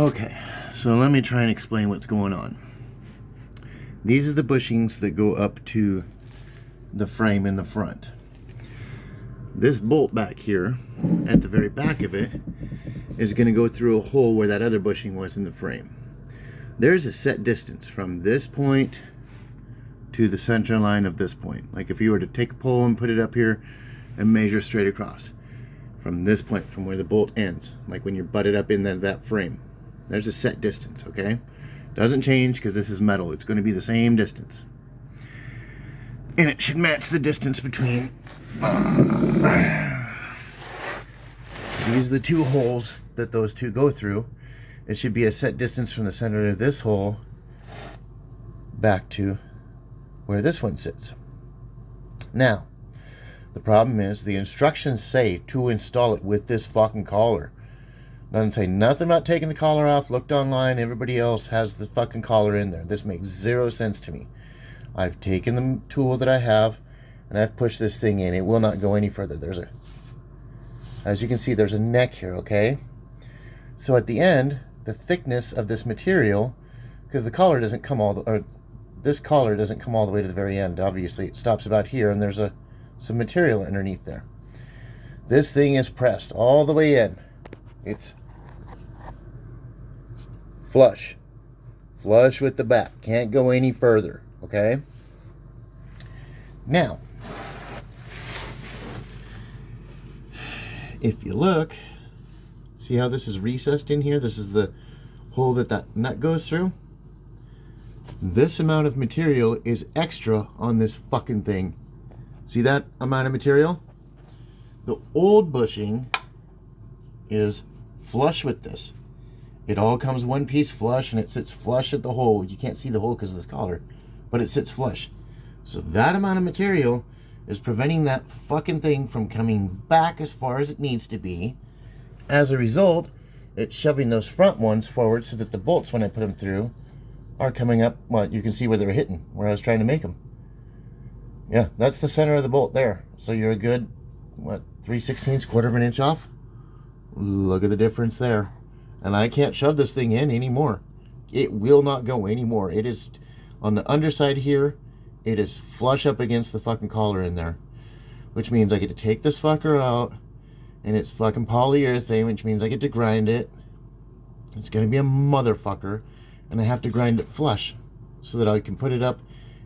Okay, so let me try and explain what's going on. These are the bushings that go up to the frame in the front. This bolt back here, at the very back of it, is going to go through a hole where that other bushing was in the frame. There's a set distance from this point to the center line of this point. Like if you were to take a pole and put it up here and measure straight across. From this point, from where the bolt ends, like when you're butted up in that frame. There's a set distance, okay? Doesn't change because this is metal. It's going to be the same distance. And it should match the distance between these are the two holes that those two go through. It should be a set distance from the center of this hole back to where this one sits. Now, the problem is the instructions say to install it with this fucking collar. Doesn't say nothing about taking the collar off. Looked online, everybody else has the fucking collar in there. This makes zero sense to me. I've taken the tool that I have and I've pushed this thing in. It will not go any further. As you can see, there's a neck here, okay? So at the end, the thickness of this material, because the collar doesn't come this collar doesn't come all the way to the very end. Obviously, it stops about here and there's some material underneath there. This thing is pressed all the way in. It's flush with the back. Can't go any further, okay? Now, if you look, see how this is recessed in here? This is the hole that nut goes through. This amount of material is extra on this fucking thing. See that amount of material? The old bushing is flush with this. It all comes one piece flush and it sits flush at the hole. You can't see the hole because of this collar, but it sits flush. So that amount of material is preventing that fucking thing from coming back as far as it needs to be. As a result, it's shoving those front ones forward so that the bolts, when I put them through, are coming up. Well, you can see where they're hitting, where I was trying to make them. Yeah, that's the center of the bolt there. So you're a good, 3/16, quarter of an inch off? Look at the difference there. And I can't shove this thing in anymore. It will not go anymore. It is, on the underside here, it is flush up against the fucking collar in there. Which means I get to take this fucker out, and it's fucking polyurethane, which means I get to grind it. It's going to be a motherfucker, and I have to grind it flush so that I can put it up,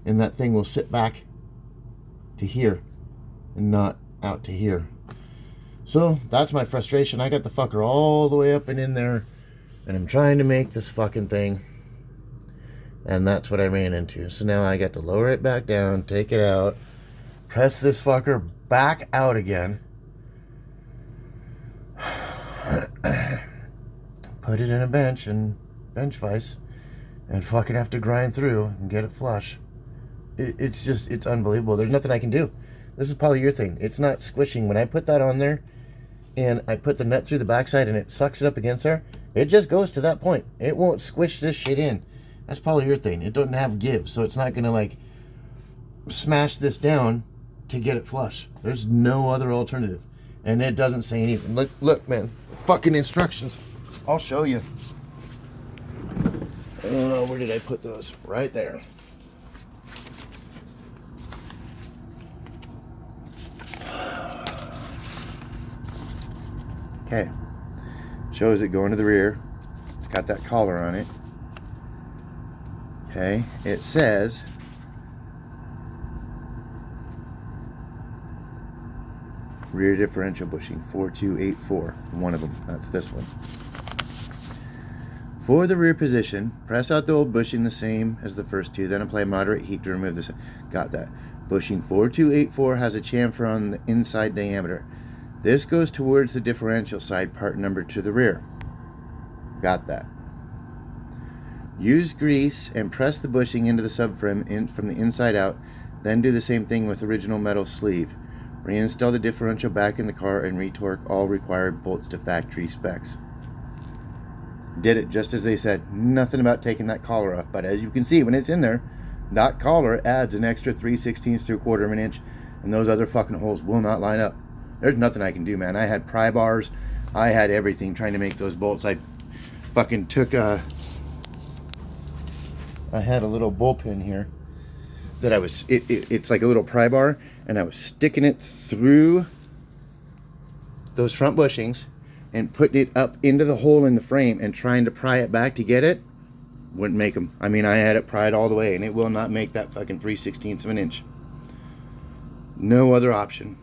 and that thing will sit back to here and not out to here. So that's my frustration. I got the fucker all the way up and in there, and I'm trying to make this fucking thing, and that's what I ran into. So now I got to lower it back down, take it out, press this fucker back out again, put it in a bench vise, and fucking have to grind through and get it flush. It's unbelievable. There's nothing I can do. This is polyurethane. It's not squishing. When I put that on there and I put the nut through the backside and it sucks it up against there, it just goes to that point. It won't squish this shit in. That's polyurethane. It doesn't have give, so it's not going to like smash this down to get it flush. There's no other alternative. And it doesn't say anything. Look, man. Fucking instructions. I'll show you. Where did I put those? Right there. Okay, shows it going to the rear. It's got that collar on it. Okay, it says rear differential bushing 4284. One of them, that's this one. For the rear position, press out the old bushing the same as the first two, then apply moderate heat to remove this. Got that. Bushing 4284 has a chamfer on the inside diameter. This goes towards the differential side part number to the rear. Got that. Use grease and press the bushing into the subframe from the inside out, then do the same thing with original metal sleeve. Reinstall the differential back in the car and retorque all required bolts to factory specs. Did it just as they said. Nothing about taking that collar off, but as you can see when it's in there, that collar adds an extra 3/16 to a quarter of an inch, and those other fucking holes will not line up. There's nothing I can do, man. I had pry bars, I had everything trying to make those bolts. I fucking took a... I had a little bullpen here that I was... It's like a little pry bar, and I was sticking it through those front bushings and putting it up into the hole in the frame and trying to pry it back to get it. Wouldn't make them. I mean, I had it pried all the way, and it will not make that fucking 3/16 of an inch. No other option.